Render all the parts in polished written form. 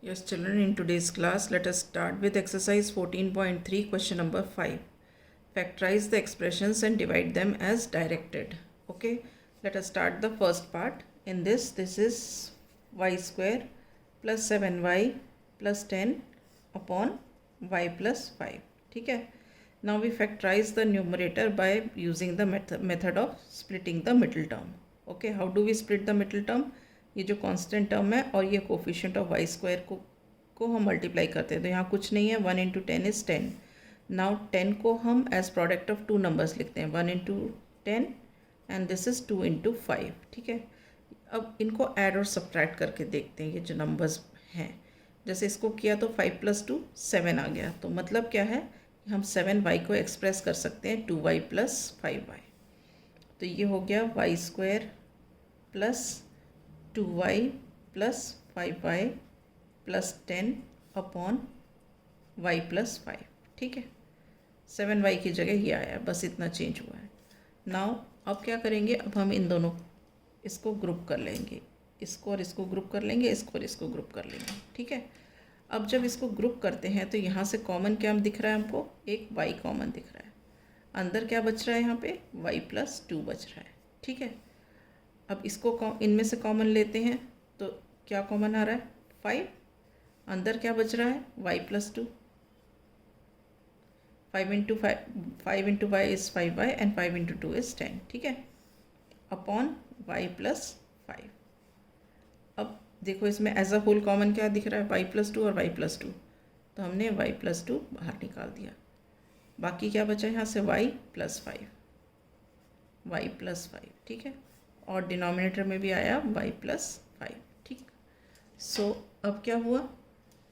Yes, children, in today's class, let us start with exercise 14.3, question number 5. Factorize the expressions and divide them as directed. Okay, let us start the first part. In this is y square plus 7y plus 10 upon y plus 5. ठीक है. Now we factorize the numerator by using the method of splitting the middle term. Okay, how do we split the middle term? ये जो constant term है और ये coefficient of Y square को हम multiply करते हैं, तो यहाँ कुछ नहीं है. 1 इंटू 10 इज़ 10. नाउ 10 को हम as product of two numbers लिखते हैं, 1 into 10 and this is 2 into 5. ठीक है. अब इनको ऐड और सब्ट्रैक्ट करके देखते हैं ये जो नंबर्स हैं. जैसे इसको किया तो 5 + 2 7 आ गया. तो मतलब क्या है, हम 7y को एक्सप्रेस कर सकते हैं 2y + 5y. तो ये हो गया y square plus 2y + 5y + 10 upon y + 5. ठीक है. 7y की जगह ये आया, बस इतना चेंज हुआ है. नाउ अब क्या करेंगे, अब हम इन दोनों इसको ग्रुप कर लेंगे, इसको और इसको ग्रुप कर लेंगे, इसको और इसको ग्रुप कर लेंगे. ठीक है. अब जब इसको ग्रुप करते हैं तो यहाँ से कॉमन क्या दिख रहा है हमको, एक y कॉमन दिख रहा है. अंदर क्या बच रहा है, यहाँ पे y + 2 बच रहा है. ठीक है. अब इसको इनमें से कॉमन लेते हैं तो क्या कॉमन आ रहा है, 5. अंदर क्या बच रहा है, y + 2. 5 into y is 5y and 5 into 2 is 10. ठीक है. Upon y + 5. अब देखो इसमें एज अ होल कॉमन क्या दिख रहा है, y + 2 और y + 2. तो हमने y + 2 बाहर निकाल दिया. बाकी क्या बचा यहाँ से, y + 5. y + 5. ठीक है. और डिनोमिनेटर में भी आया y + 5. ठीक. सो अब क्या हुआ,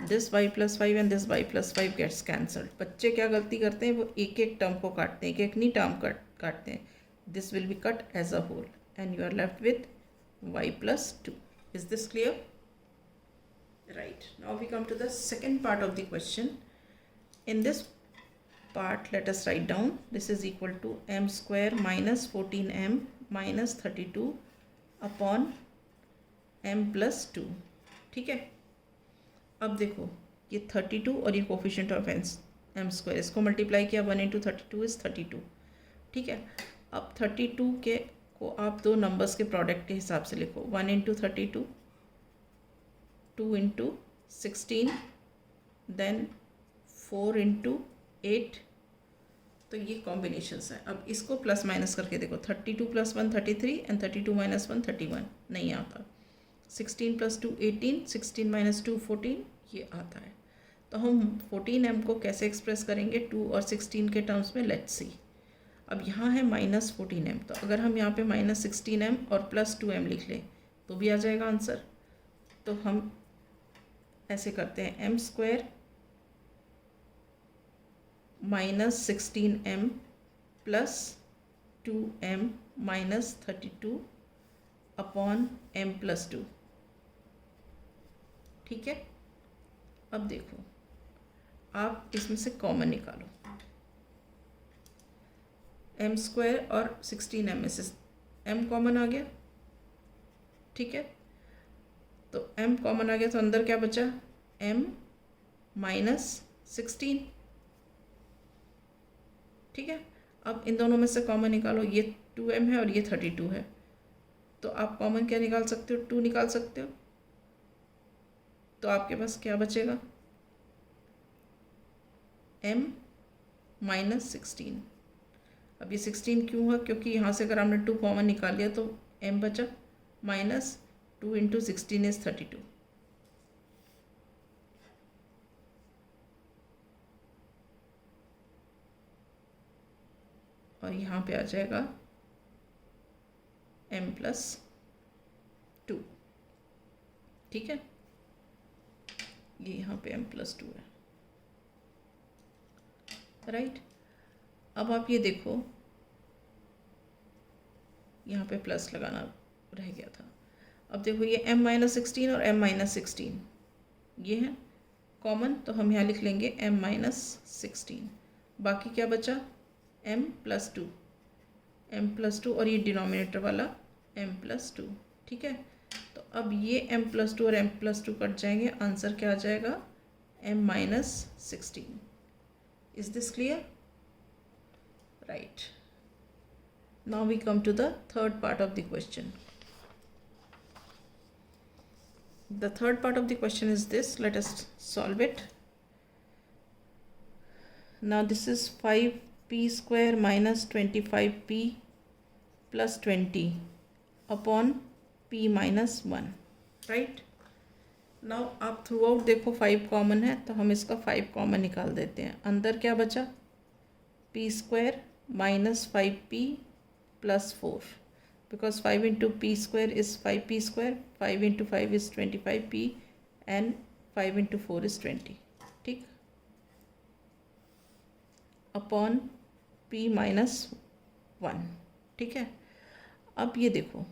this y + 5 and this y + 5 gets cancelled. बच्चे क्या गलती करते हैं, वो एक एक टर्म को काटते हैं, एक एक नहीं टर्म काटते हैं. This will be cut as a whole and you are left with y + 2. Is this clear? Right. Now we come to the second part of the question. In this part, let us write down this is equal to m square minus 14m minus 32 upon m + 2. ठीक है. अब देखो ये 32 और ये coefficient of m square, इसको multiply किया, 1 into 32 is 32. ठीक है. अब 32 के को आप दो नंबर्स के प्रोडक्ट के हिसाब से लिखो, 1 इंटू 32, 2 इंटू 16, देन 4 इंटू 8. तो ये कॉम्बिनेशंस हैं. अब इसको प्लस माइनस करके देखो, 32 + 1 33 एंड 32 - 1 31 नहीं आता. 16 + 2 18, 16 - 2 14 ये आता है. तो हम 14m को कैसे एक्सप्रेस करेंगे, 2 और 16 के टर्म्स में. Let's see. अब यहाँ है -14m, तो अगर हम यहाँ पे -16m और +2m लिख लें तो भी आ जाएगा आंसर. तो हम ऐसे करते हैं, m square -16m + 2m - 32 upon m + 2. ठीक है. अब देखो आप इसमें से कॉमन निकालो, m स्क्वायर और 16m में से m कॉमन आ गया. ठीक है. तो m कॉमन आ गया तो अंदर क्या बचा, m - 16. ठीक है. अब इन दोनों में से कॉमन निकालो, ये 2m है और ये 32 है. तो आप कॉमन क्या निकाल सकते हो, 2 निकाल सकते हो. तो आपके पास क्या बचेगा, m - 16. अब ये 16 क्यों हुआ, क्योंकि यहाँ से अगर हमने 2 कॉमन निकाल लिया तो m बचा, -2 इंटू 16 इज़ 32. और यहाँ पे आ जाएगा m + 2. ठीक है. ये यहाँ पे m + 2 है. राइट. अब आप ये देखो, यहाँ पे प्लस लगाना रह गया था. अब देखो ये m - 16 और m - 16 ये है कॉमन, तो हम यहाँ लिख लेंगे m - 16. बाकी क्या बचा, m + 2 और ये डिनोमिनेटर वाला m + 2. ठीक है. तो अब ये m+2 और m+2 कट जाएंगे, आंसर क्या आ जाएगा m-16. Is this clear? Right. Now we come to the third part of the question. The third part of the question is this. Let us solve it. Now this is 5p square minus 25p plus 20 upon p minus 1. Right? Now आप through out देखो 5 common है, तो हम इसका 5 common निकाल देते हैं. अंदर क्या बचा? p square minus 5p plus 4, because 5 into p square is 5p square, 5 into 5 is 25p and 5 into 4 is 20. ठीक, अपॉन p माइनस 1. ठीक है, अब ये देखो,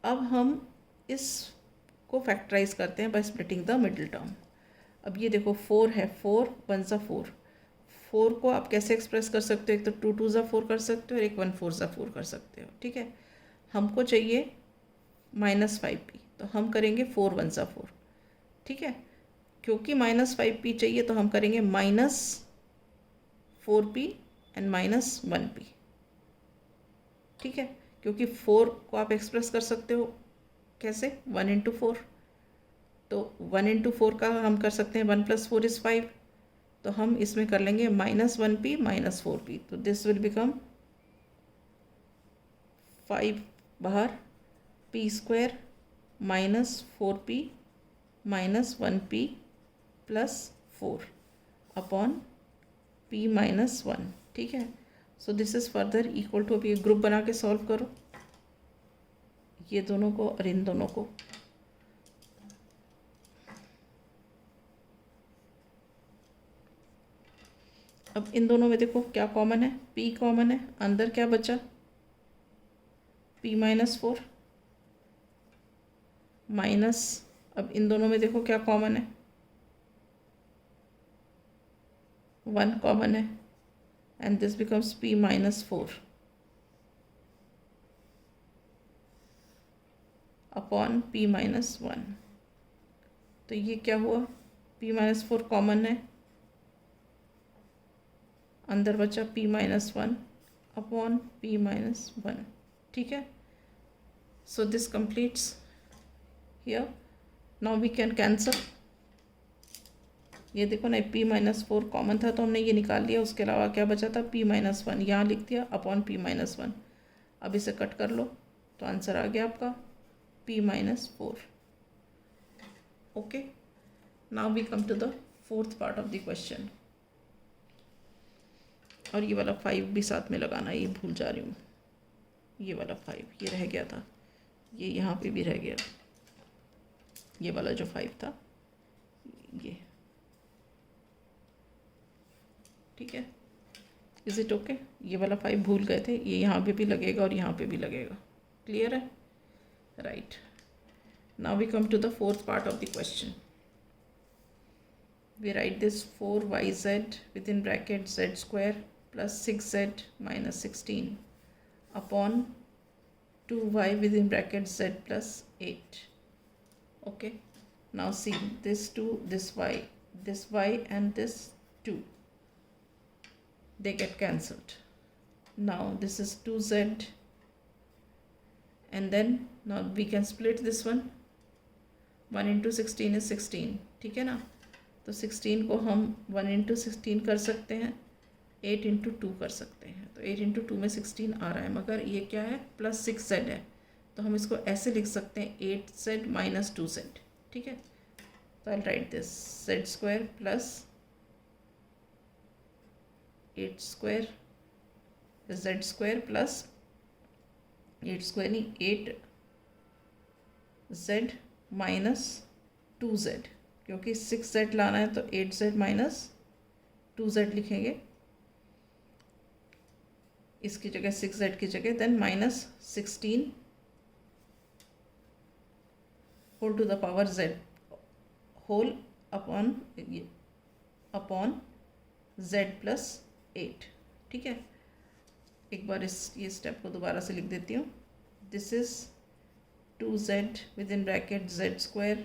अब हम इसको फैक्टराइज करते हैं by splitting the middle term. अब ये देखो 4 है, 4 1 ज़ा 4. 4 को आप कैसे एक्सप्रेस कर सकते हो? एक तो 2 2 ज़ा 4 कर सकते हो और एक 1 4 ज़ा 4 कर सकते हो. ठीक है, हमको चाहिए -5p, तो हम करेंगे 4 1 ज़ा 4. ठीक है, क्योंकि -5p चाहिए तो हम करेंगे -4p एंड -1p. ठीक है, क्योंकि 4 को आप एक्सप्रेस कर सकते हो कैसे? 1 into 4. तो 1 into 4 का हम कर सकते हैं 1 + 4 is 5. तो हम इसमें कर लेंगे -1p -4p. तो दिस विल बिकम 5 बाहर, p square -4p -1p plus 4 upon p -1. ठीक है, so this is further equal to, अभी ग्रुप बना के सॉल्व करो ये दोनों को और इन दोनों को. अब इन दोनों में देखो क्या कॉमन है? p कॉमन है. अंदर क्या बचा? p -4 माइनस, अब इन दोनों में देखो क्या कॉमन है? 1 कॉमन है and this becomes p -4 upon p -1. तो ये क्या हुआ? p -4 कॉमन है, अंदर बचा p -1 अपॉन p -1. ठीक है, so this completes here. Now we can cancel. ये देखो ना, p -4 कॉमन था तो हमने ये निकाल लिया, उसके अलावा क्या बचा था? p -1 यहाँ लिख दिया अपॉन p -1. अब इसे कट कर लो तो आंसर आ गया आपका p -4. Okay, now we come to the fourth part of the question. और ये वाला 5 भी साथ में लगाना, ये भूल जा रही हूँ. ये वाला 5 ये रह गया था, ये यहाँ पे भी रह गया. ये वाला जो 5 था ये. ठीक है, इज़ इट ओके? ये वाला 5 भूल गए थे, ये यहाँ पे भी लगेगा और यहाँ पे भी लगेगा. क्लियर है? Right. Now we come to the fourth part of the question. We write this 4yz within bracket z square plus 6z minus 16 upon 2y within bracket z plus 8. Okay, now see this 2, this y and this 2, they get cancelled. Now this is 2z and then now we can split this one. 1 into 16 is 16. ठीक है ना, तो 16 को हम 1 into 16 कर सकते हैं, 8 into 2 कर सकते हैं. तो 8 into 2 में 16 आ रहा है, मगर ये क्या है? प्लस 6z है, तो हम इसको ऐसे लिख सकते हैं 8z minus 2z. ठीक है, तो I write this z square plus 8 square z square plus 8 square नहीं 8z माइनस 2z, क्योंकि 6z लाना है तो 8z माइनस 2z लिखेंगे इसकी जगह, 6z की जगह. Then minus 16 whole to the power z whole upon z plus 8. ठीक है, एक बार ये स्टेप को दोबारा से लिख देती हूँ. This is 2z within bracket z square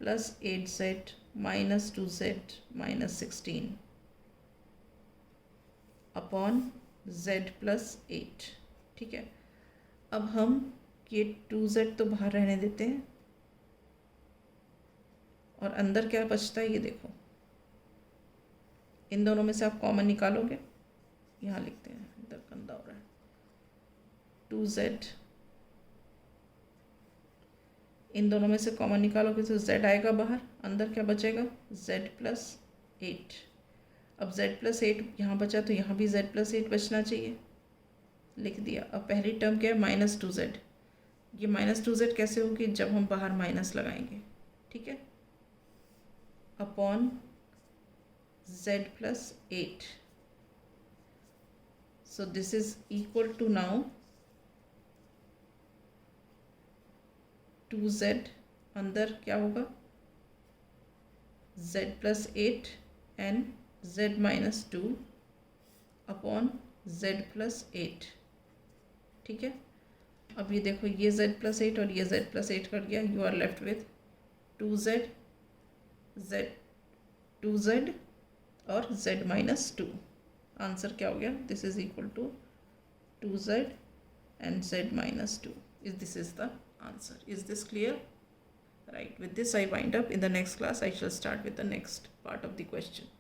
plus 8z minus 2z minus 16 upon z plus 8। ठीक है, अब हम ये 2z तो बाहर रहने देते हैं और अंदर क्या बचता है ये देखो, इन दोनों में से आप कॉमन निकालोगे, यहाँ लिखते हैं, इधर गंदा हो रहा है, 2z, इन दोनों में से कॉमन निकालोगे तो z आएगा बाहर, अंदर क्या बचेगा, z प्लस 8। अब z प्लस 8 यहाँ बचा तो यहाँ भी z प्लस 8 बचना चाहिए, लिख दिया। अब पहली टर्म क्या है, माइनस 2z, ये माइनस 2z कैसे होगी, जब हम बाहर माइनस लगाएंगे। ठीक है, upon z plus 8, so this is equal to now 2z, अंदर क्या होगा, z plus 8 and z minus 2 upon z plus 8। ठीक है, अब ये देखो, ये z प्लस 8 और ये z प्लस 8 कर गया, you are left with 2z और z माइनस 2। आंसर क्या हो गया, this is equal to 2z and z minus 2. This is the answer. Is this clear? Right. With this I wind up. In the next class I shall start with the next part of the question.